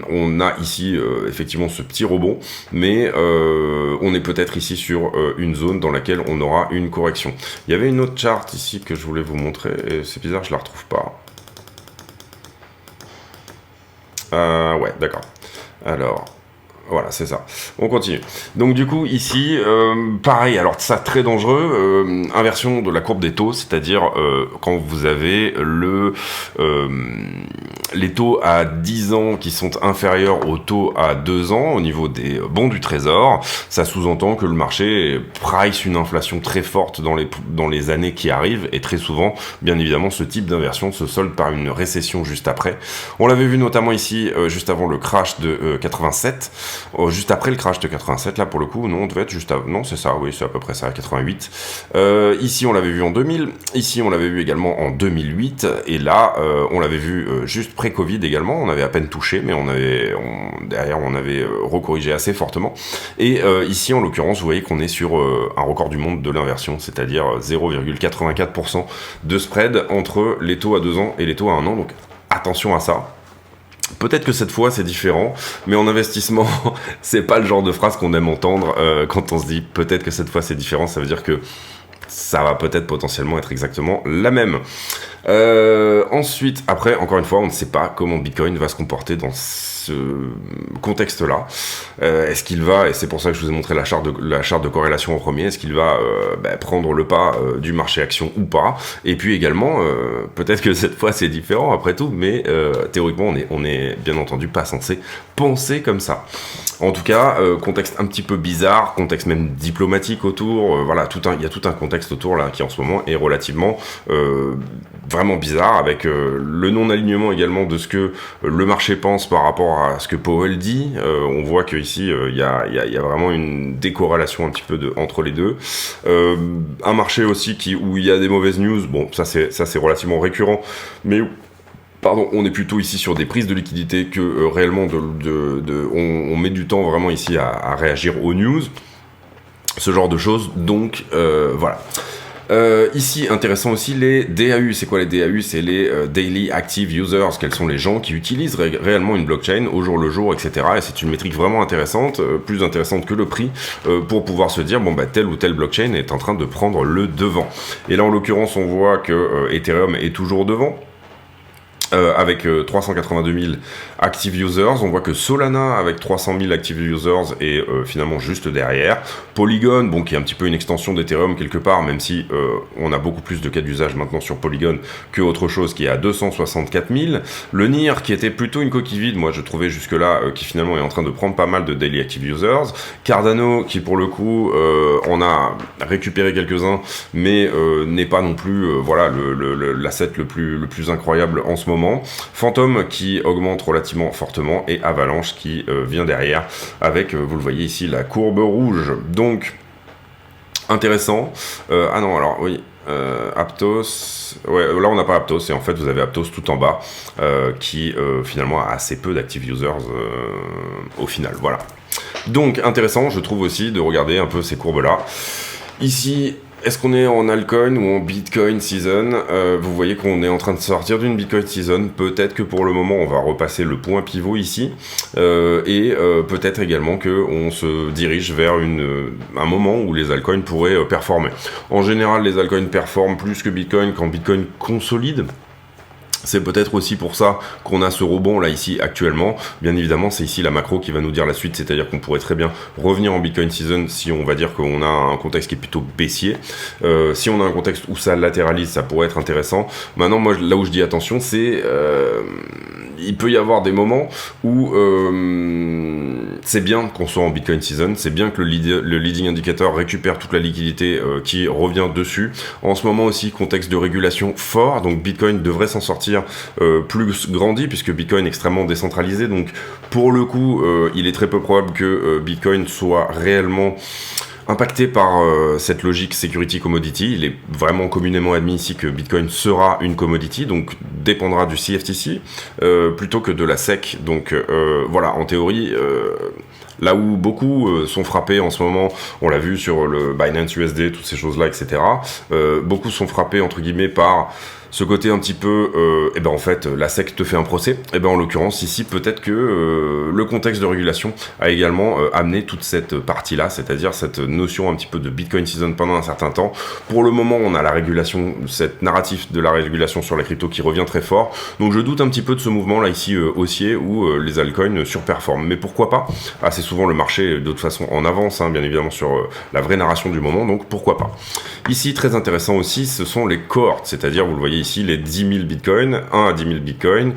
on a ici effectivement ce petit rebond, mais on est peut-être ici sur une zone dans laquelle on aura une correction. Il y avait une autre charte ici que je voulais vous montrer, et c'est bizarre, je la retrouve pas. Ouais, d'accord. Alors... Voilà, c'est ça. On continue. Donc du coup, ici, pareil, alors ça très dangereux, inversion de la courbe des taux, c'est-à-dire quand vous avez les taux à 10 ans qui sont inférieurs aux taux à 2 ans au niveau des bons du trésor, ça sous-entend que le marché price une inflation très forte dans les années qui arrivent, et très souvent, bien évidemment, ce type d'inversion se solde par une récession juste après. On l'avait vu notamment ici, juste avant le crash de 87, juste après le crash de 87, là pour le coup, non, on devait être juste avant, non c'est ça, oui c'est à peu près ça, 88. Ici on l'avait vu en 2000, ici on l'avait vu également en 2008, et là on l'avait vu juste pré-Covid également, on avait à peine touché, mais derrière on avait recorrigé assez fortement. Et ici en l'occurrence, vous voyez qu'on est sur un record du monde de l'inversion, c'est-à-dire 0,84% de spread entre les taux à 2 ans et les taux à 1 an, donc attention à ça. Peut-être que cette fois c'est différent, mais en investissement, c'est pas le genre de phrase qu'on aime entendre quand on se dit peut-être que cette fois c'est différent, ça veut dire que ça va peut-être potentiellement être exactement la même. Ensuite, après, encore une fois, on ne sait pas comment Bitcoin va se comporter dans ce contexte-là. Est-ce qu'il va, et c'est pour ça que je vous ai montré la charte de corrélation en premier, est-ce qu'il va prendre le pas du marché action ou pas? Et puis également, peut-être que cette fois c'est différent après tout, mais théoriquement on est bien entendu pas censé penser comme ça. En tout cas, contexte un petit peu bizarre, contexte même diplomatique autour, voilà, il y a tout un contexte autour là qui en ce moment est relativement vraiment bizarre, avec le non-alignement également de ce que le marché pense par rapport à ce que Powell dit. On voit qu'ici il y a vraiment une décorrélation un petit peu entre les deux. Un marché aussi où il y a des mauvaises news, bon ça c'est relativement récurrent, mais pardon, on est plutôt ici sur des prises de liquidité que réellement on met du temps vraiment ici à réagir aux news, ce genre de choses, donc voilà. Ici, intéressant aussi, les DAU. C'est quoi les DAU? C'est les Daily Active Users. Quels sont les gens qui utilisent réellement une blockchain au jour le jour, etc. Et c'est une métrique vraiment intéressante, plus intéressante que le prix, pour pouvoir se dire, bon, bah, telle ou telle blockchain est en train de prendre le devant. Et là, en l'occurrence, on voit que Ethereum est toujours devant. Avec 382 000 active users, on voit que Solana avec 300 000 active users est finalement juste derrière. Polygon, bon, qui est un petit peu une extension d'Ethereum quelque part, même si on a beaucoup plus de cas d'usage maintenant sur Polygon que autre chose, qui est à 264 000. Le NIR, qui était plutôt une coquille vide, moi je trouvais jusque-là, qui finalement est en train de prendre pas mal de daily active users. Cardano, qui pour le coup, on a récupéré quelques-uns, mais n'est pas non plus, voilà, l'asset le plus incroyable en ce moment. Phantom qui augmente relativement fortement, et Avalanche qui vient derrière avec, vous le voyez ici, la courbe rouge. Donc intéressant. Ah non, alors oui, Aptos, ouais, là on n'a pas Aptos, et en fait vous avez Aptos tout en bas qui finalement a assez peu d'active users au final. Voilà. Donc intéressant, je trouve aussi, de regarder un peu ces courbes là. Ici, est-ce qu'on est en altcoin ou en Bitcoin season? Vous voyez qu'on est en train de sortir d'une Bitcoin season. Peut-être que pour le moment, on va repasser le point pivot ici. Et peut-être également qu'on se dirige vers un moment où les altcoins pourraient performer. En général, les altcoins performent plus que Bitcoin quand Bitcoin consolide. C'est peut-être aussi pour ça qu'on a ce rebond là ici actuellement. Bien évidemment, c'est ici la macro qui va nous dire la suite, c'est-à-dire qu'on pourrait très bien revenir en Bitcoin Season si on va dire qu'on a un contexte qui est plutôt baissier. Si on a un contexte où ça latéralise, ça pourrait être intéressant. Maintenant, moi, là où je dis attention, c'est il peut y avoir des moments où c'est bien qu'on soit en Bitcoin Season, c'est bien que le leading indicator récupère toute la liquidité qui revient dessus. En ce moment aussi, contexte de régulation fort, donc Bitcoin devrait s'en sortir plus grandi, puisque Bitcoin est extrêmement décentralisé, donc pour le coup, il est très peu probable que Bitcoin soit réellement impacté par cette logique security commodity. Il est vraiment communément admis ici que Bitcoin sera une commodity, donc dépendra du CFTC plutôt que de la SEC. Donc voilà, en théorie, là où beaucoup sont frappés en ce moment, on l'a vu sur le Binance USD, toutes ces choses-là, etc. Beaucoup sont frappés, entre guillemets, par ce côté un petit peu, et ben en fait, la SEC te fait un procès. Et ben en l'occurrence, ici, peut-être que le contexte de régulation a également amené toute cette partie-là, c'est-à-dire cette notion un petit peu de Bitcoin Season pendant un certain temps. Pour le moment, on a la régulation, cette narrative de la régulation sur la crypto qui revient très fort. Donc je doute un petit peu de ce mouvement-là ici haussier où les altcoins surperforment. Mais pourquoi pas? Assez souvent, le marché, de toute façon, en avance, hein, bien évidemment, sur la vraie narration du moment. Donc pourquoi pas? Ici, très intéressant aussi, ce sont les cohortes, c'est-à-dire, vous le voyez ici, les 10 000 bitcoins, 1 à 10 000 bitcoins,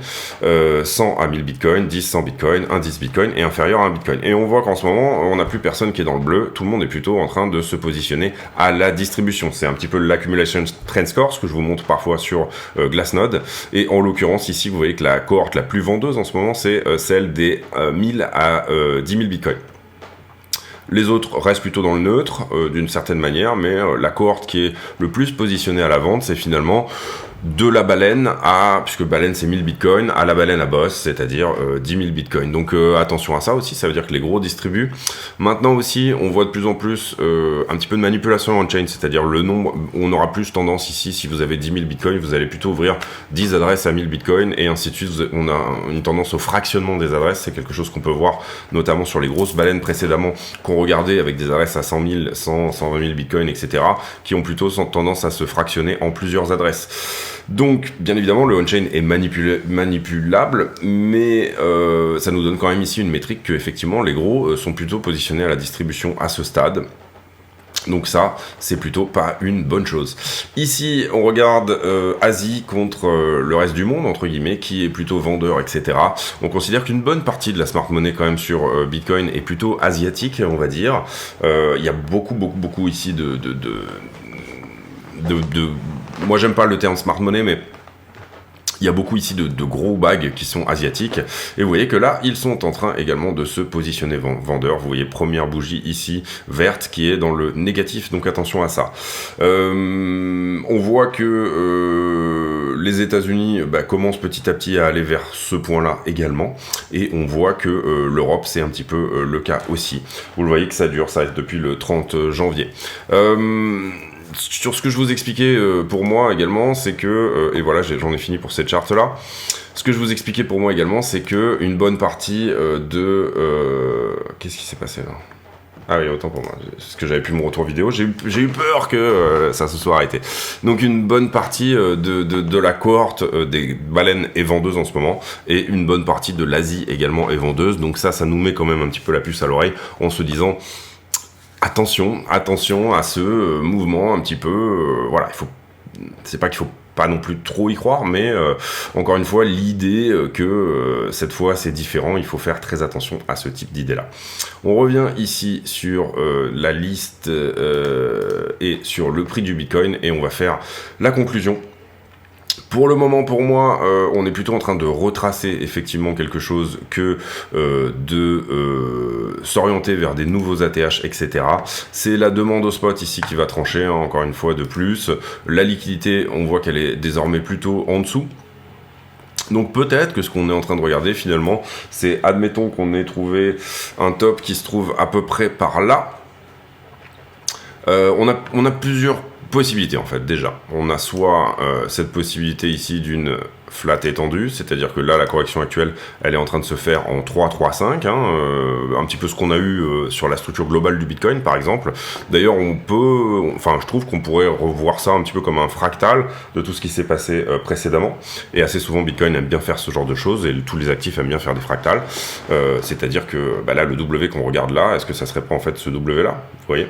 100 à 1000 bitcoins, 10 100 bitcoins, 1 10 bitcoins et inférieur à 1 bitcoin. Et on voit qu'en ce moment, on n'a plus personne qui est dans le bleu, tout le monde est plutôt en train de se positionner à la distribution. C'est un petit peu l'accumulation trend score, ce que je vous montre parfois sur Glassnode. Et en l'occurrence, ici, vous voyez que la cohorte la plus vendeuse en ce moment, c'est celle des 1000 à 10 000 bitcoins. Les autres restent plutôt dans le neutre, d'une certaine manière, mais la cohorte qui est le plus positionnée à la vente, c'est finalement de la baleine à, puisque baleine c'est 1000 bitcoins, à la baleine à boss, c'est-à-dire 10 000 bitcoins. Donc attention à ça aussi, ça veut dire que les gros distribuent. Maintenant aussi, on voit de plus en plus un petit peu de manipulation on-chain, c'est-à-dire le nombre, on aura plus tendance ici, si vous avez 10 000 bitcoins, vous allez plutôt ouvrir 10 adresses à 1000 bitcoins, et ainsi de suite. On a une tendance au fractionnement des adresses, c'est quelque chose qu'on peut voir notamment sur les grosses baleines précédemment, qu'on regardait avec des adresses à 100 000, 100, 120 000 bitcoins, etc., qui ont plutôt tendance à se fractionner en plusieurs adresses. Donc, bien évidemment, le on-chain est manipulable, mais ça nous donne quand même ici une métrique que, effectivement, les gros sont plutôt positionnés à la distribution à ce stade. Donc ça, c'est plutôt pas une bonne chose. Ici, on regarde Asie contre le reste du monde, entre guillemets, qui est plutôt vendeur, etc. On considère qu'une bonne partie de la smart money, quand même, sur Bitcoin est plutôt asiatique, on va dire. Il y a beaucoup ici de moi, j'aime pas le terme smart money, mais il y a beaucoup ici de gros bags qui sont asiatiques. Et vous voyez que là, ils sont en train également de se positionner vendeurs. Vous voyez, première bougie ici, verte, qui est dans le négatif. Donc attention à ça. On voit que les États-Unis commencent petit à petit à aller vers ce point-là également. Et on voit que l'Europe, c'est un petit peu le cas aussi. Vous le voyez que ça dure, ça reste depuis le 30 janvier. Sur ce que je vous expliquais pour moi également, c'est que, et voilà, j'en ai fini pour cette charte là. Ce que je vous expliquais pour moi également, c'est que une bonne partie qu'est-ce qui s'est passé là? Ah oui, autant pour moi, parce que j'avais plus mon retour vidéo, j'ai eu peur que ça se soit arrêté. Donc une bonne partie de la cohorte des baleines est vendeuse en ce moment, et une bonne partie de l'Asie également est vendeuse. Donc ça nous met quand même un petit peu la puce à l'oreille en se disant... Attention à ce mouvement un petit peu, voilà, c'est pas qu'il faut pas non plus trop y croire, mais encore une fois, l'idée que cette fois c'est différent, il faut faire très attention à ce type d'idée-là. On revient ici sur la liste et sur le prix du Bitcoin, et on va faire la conclusion. Pour le moment, pour moi, on est plutôt en train de retracer effectivement quelque chose que de s'orienter vers des nouveaux ATH, etc. C'est la demande au spot ici qui va trancher, hein, encore une fois de plus. La liquidité, on voit qu'elle est désormais plutôt en dessous. Donc peut-être que ce qu'on est en train de regarder finalement, c'est, admettons qu'on ait trouvé un top qui se trouve à peu près par là. On a plusieurs possibilités en fait. Déjà, on a soit cette possibilité ici d'une flat étendue, c'est-à-dire que là la correction actuelle elle est en train de se faire en 3-3-5, un petit peu ce qu'on a eu sur la structure globale du Bitcoin par exemple. D'ailleurs je trouve qu'on pourrait revoir ça un petit peu comme un fractal de tout ce qui s'est passé précédemment, et assez souvent Bitcoin aime bien faire ce genre de choses, et tous les actifs aiment bien faire des fractals, c'est-à-dire que là le W qu'on regarde là, est-ce que ça serait pas en fait ce W là, vous voyez.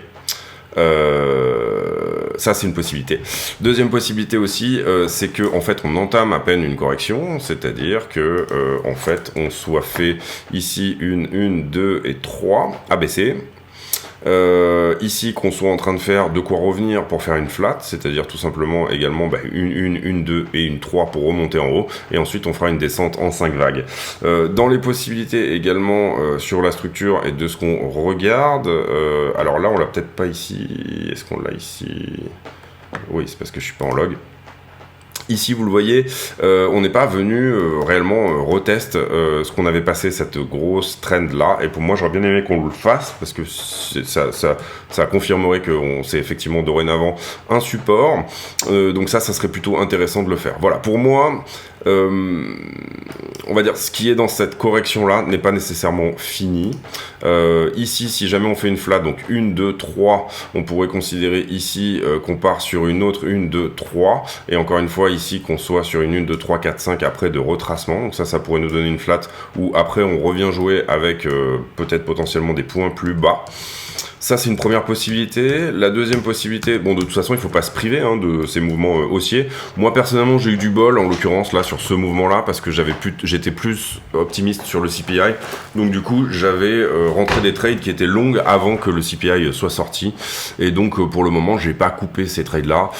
Ça c'est une possibilité. Deuxième possibilité aussi, c'est que en fait on entame à peine une correction, c'est-à-dire que en fait on soit fait ici une, 2 et 3 ABC. Ici qu'on soit en train de faire de quoi revenir pour faire une flat, c'est-à-dire tout simplement également une 2 et une 3 pour remonter en haut, et ensuite on fera une descente en 5 vagues. Dans les possibilités également sur la structure et de ce qu'on regarde, alors là on l'a peut-être pas ici, est-ce qu'on l'a ici? Oui, c'est parce que je suis pas en log. Ici, vous le voyez, on n'est pas venu réellement retest ce qu'on avait passé, cette grosse trend là, et pour moi j'aurais bien aimé qu'on le fasse, parce que ça confirmerait qu'on c'est effectivement dorénavant un support, donc ça serait plutôt intéressant de le faire. Voilà, pour moi, on va dire ce qui est dans cette correction là n'est pas nécessairement fini. Ici, si jamais on fait une flat, donc 1, 2, 3, on pourrait considérer ici qu'on part sur une autre 1, 2, 3, et encore une fois ici qu'on soit sur une 1, 2, 3, 4, 5 après de retracement, donc ça pourrait nous donner une flat où après on revient jouer avec peut-être potentiellement des points plus bas. Ça, c'est une première possibilité. La deuxième possibilité, bon, de toute façon, il ne faut pas se priver de ces mouvements haussiers. Moi, personnellement, j'ai eu du bol, en l'occurrence, là, sur ce mouvement-là, parce que j'étais plus optimiste sur le CPI. Donc, du coup, j'avais rentré des trades qui étaient longues avant que le CPI soit sorti. Et donc, pour le moment, j'ai pas coupé ces trades-là.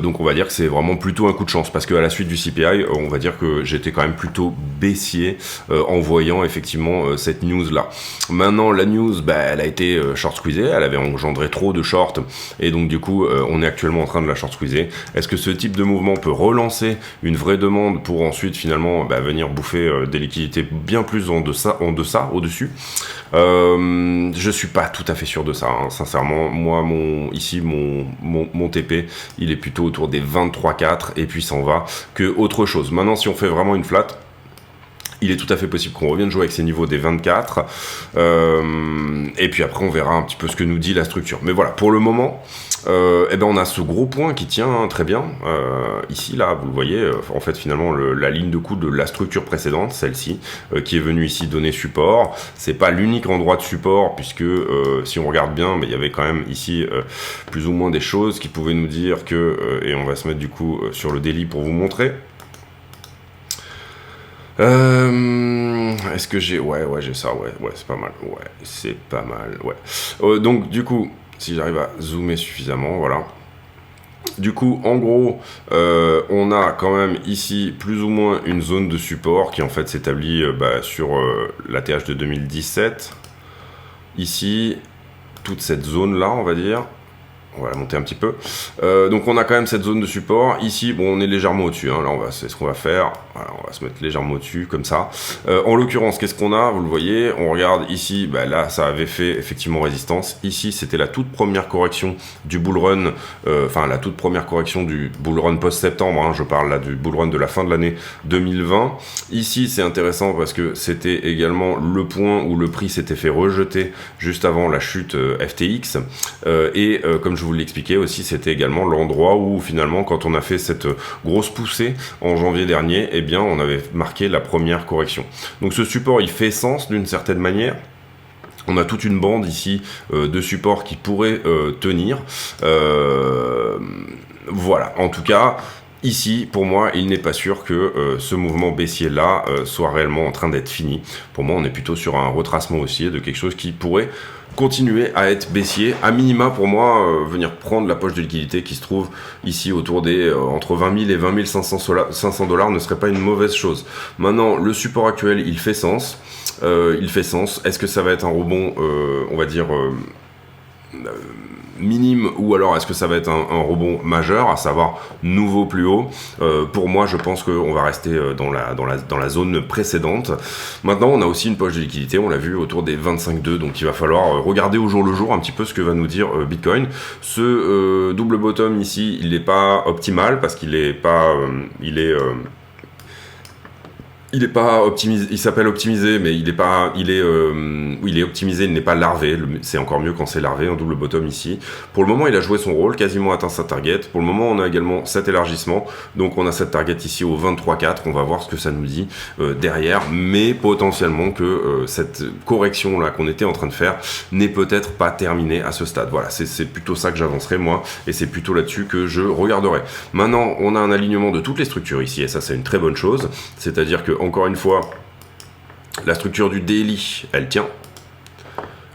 Donc, on va dire que c'est vraiment plutôt un coup de chance, parce qu'à la suite du CPI, on va dire que j'étais quand même plutôt baissier en voyant effectivement cette news-là. Maintenant, la news, elle a été short squeeze. Elle avait engendré trop de shorts, et donc du coup on est actuellement en train de la short squeezer. Est-ce que ce type de mouvement peut relancer une vraie demande pour ensuite finalement venir bouffer des liquidités bien plus en deçà, au-dessus? Je suis pas tout à fait sûr de ça, sincèrement. Moi, mon TP, il est plutôt autour des 23,4 et puis s'en va que autre chose. Maintenant, si on fait vraiment une flat, il est tout à fait possible qu'on revienne jouer avec ces niveaux des 24, et puis après on verra un petit peu ce que nous dit la structure. Mais voilà, pour le moment, on a ce gros point qui tient très bien. Ici, là, vous le voyez, en fait finalement la ligne de coup de la structure précédente, celle-ci, qui est venue ici donner support. C'est pas l'unique endroit de support, puisque si on regarde bien, il y avait quand même ici plus ou moins des choses qui pouvaient nous dire que, et on va se mettre du coup sur le daily pour vous montrer. Est-ce que j'ai... Ouais, j'ai ça, ouais, c'est pas mal, donc, du coup, si j'arrive à zoomer suffisamment, voilà. Du coup, en gros, on a quand même ici plus ou moins une zone de support qui en fait s'établit sur l'ATH de 2017. Ici, toute cette zone-là, on va dire. On va la monter un petit peu. Donc on a quand même cette zone de support. Ici, bon, on est légèrement au-dessus. Là, c'est ce qu'on va faire. Voilà, on va se mettre légèrement au-dessus, comme ça. En l'occurrence, qu'est-ce qu'on a? Vous le voyez, on regarde ici. Là, ça avait fait effectivement résistance. Ici, c'était la toute première correction du bull run. La toute première correction du bull run post-septembre. Je parle là du bull run de la fin de l'année 2020. Ici, c'est intéressant parce que c'était également le point où le prix s'était fait rejeter juste avant la chute FTX. Comme je vous l'expliquais aussi, c'était également l'endroit où finalement, quand on a fait cette grosse poussée en janvier dernier, on avait marqué la première correction. Donc ce support, il fait sens d'une certaine manière. On a toute une bande ici de support qui pourrait tenir. Voilà, en tout cas... Ici, pour moi, il n'est pas sûr que ce mouvement baissier-là soit réellement en train d'être fini. Pour moi, on est plutôt sur un retracement haussier de quelque chose qui pourrait continuer à être baissier. À minima, pour moi, venir prendre la poche de liquidité qui se trouve ici autour des entre 20 000 et 20 500 dollars ne serait pas une mauvaise chose. Maintenant, le support actuel, il fait sens. Est-ce que ça va être un rebond, on va dire... minime ou alors est-ce que ça va être un rebond majeur, à savoir nouveau plus haut. Pour moi, je pense qu'on va rester dans la zone précédente. Maintenant, on a aussi une poche de liquidité, on l'a vu autour des 25,2, donc il va falloir regarder au jour le jour un petit peu ce que va nous dire Bitcoin. Ce double bottom ici, il n'est pas optimal parce qu'il est pas, il est pas optimisé, il s'appelle optimisé, mais il est optimisé, il n'est pas larvé. C'est encore mieux quand c'est larvé, un double bottom ici. Pour le moment, il a joué son rôle, quasiment atteint sa target. Pour le moment, on a également cet élargissement. Donc, on a cette target ici au 23,4. On va voir ce que ça nous dit derrière. Mais potentiellement que cette correction-là qu'on était en train de faire n'est peut-être pas terminée à ce stade. Voilà, c'est plutôt ça que j'avancerai, moi. Et c'est plutôt là-dessus que je regarderai. Maintenant, on a un alignement de toutes les structures ici. Et ça, c'est une très bonne chose. C'est-à-dire que encore une fois, la structure du daily, elle tient.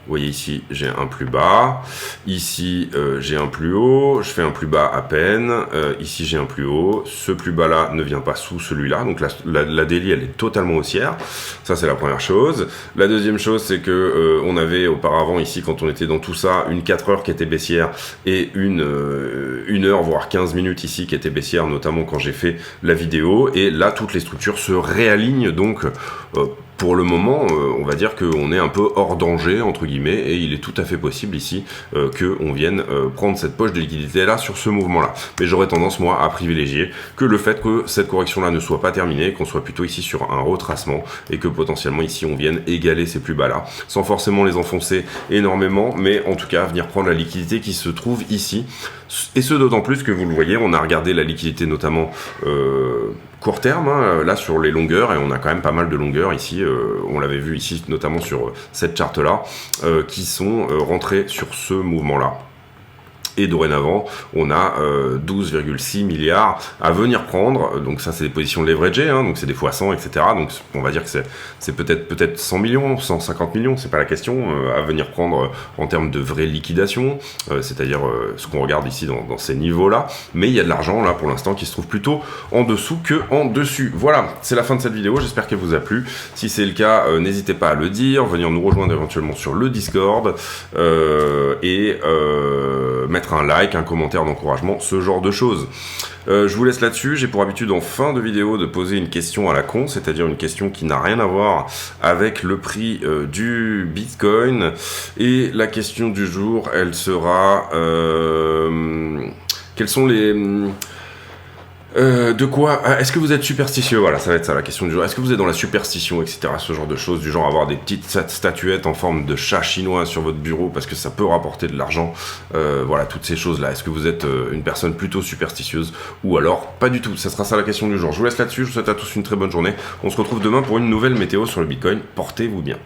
Vous voyez ici, j'ai un plus bas. Ici, j'ai un plus haut. Je fais un plus bas à peine. Ici, j'ai un plus haut. Ce plus bas-là ne vient pas sous celui-là. Donc, la daily, elle est totalement haussière. Ça, c'est la première chose. La deuxième chose, c'est que on avait auparavant, ici, quand on était dans tout ça, une 4 heures qui était baissière et une heure, voire 15 minutes ici qui était baissière, notamment quand j'ai fait la vidéo. Et là, toutes les structures se réalignent. Donc, pour le moment, on va dire qu'on est un peu hors danger, entre guillemets, et il est tout à fait possible ici qu'on vienne prendre cette poche de liquidité là sur ce mouvement-là. Mais j'aurais tendance, moi, à privilégier que le fait que cette correction-là ne soit pas terminée, qu'on soit plutôt ici sur un retracement, et que potentiellement ici on vienne égaler ces plus bas-là, sans forcément les enfoncer énormément, mais en tout cas venir prendre la liquidité qui se trouve ici. Et ce d'autant plus que vous le voyez, on a regardé la liquidité notamment court terme, hein, là sur les longueurs, et on a quand même pas mal de longueurs ici, on l'avait vu ici notamment sur cette charte là, qui sont rentrées sur ce mouvement là. Et dorénavant, on a 12,6 milliards à venir prendre. Donc ça, c'est des positions leveragées, hein, donc c'est des fois 100, etc. Donc on va dire que c'est peut-être 100 millions, 150 millions, c'est pas la question, à venir prendre en termes de vraie liquidation, c'est-à-dire ce qu'on regarde ici dans ces niveaux-là. Mais il y a de l'argent, là, pour l'instant, qui se trouve plutôt en dessous que en dessus. Voilà, c'est la fin de cette vidéo, j'espère qu'elle vous a plu. Si c'est le cas, n'hésitez pas à le dire, venir nous rejoindre éventuellement sur le Discord, et mettre un like, un commentaire d'encouragement, ce genre de choses. Je vous laisse là-dessus. J'ai pour habitude en fin de vidéo de poser une question à la con, c'est-à-dire une question qui n'a rien à voir avec le prix du Bitcoin. Et la question du jour, elle sera quels sont les... de quoi est-ce que vous êtes superstitieux? Voilà, ça va être ça la question du jour. Est-ce que vous êtes dans la superstition, etc., ce genre de choses, du genre avoir des petites statuettes en forme de chat chinois sur votre bureau parce que ça peut rapporter de l'argent, voilà, toutes ces choses là. Est-ce que vous êtes une personne plutôt superstitieuse ou alors pas du tout? Ça sera ça la question du jour. Je vous laisse là-dessus, je vous souhaite à tous une très bonne journée. On se retrouve demain pour une nouvelle météo sur le Bitcoin. Portez-vous bien.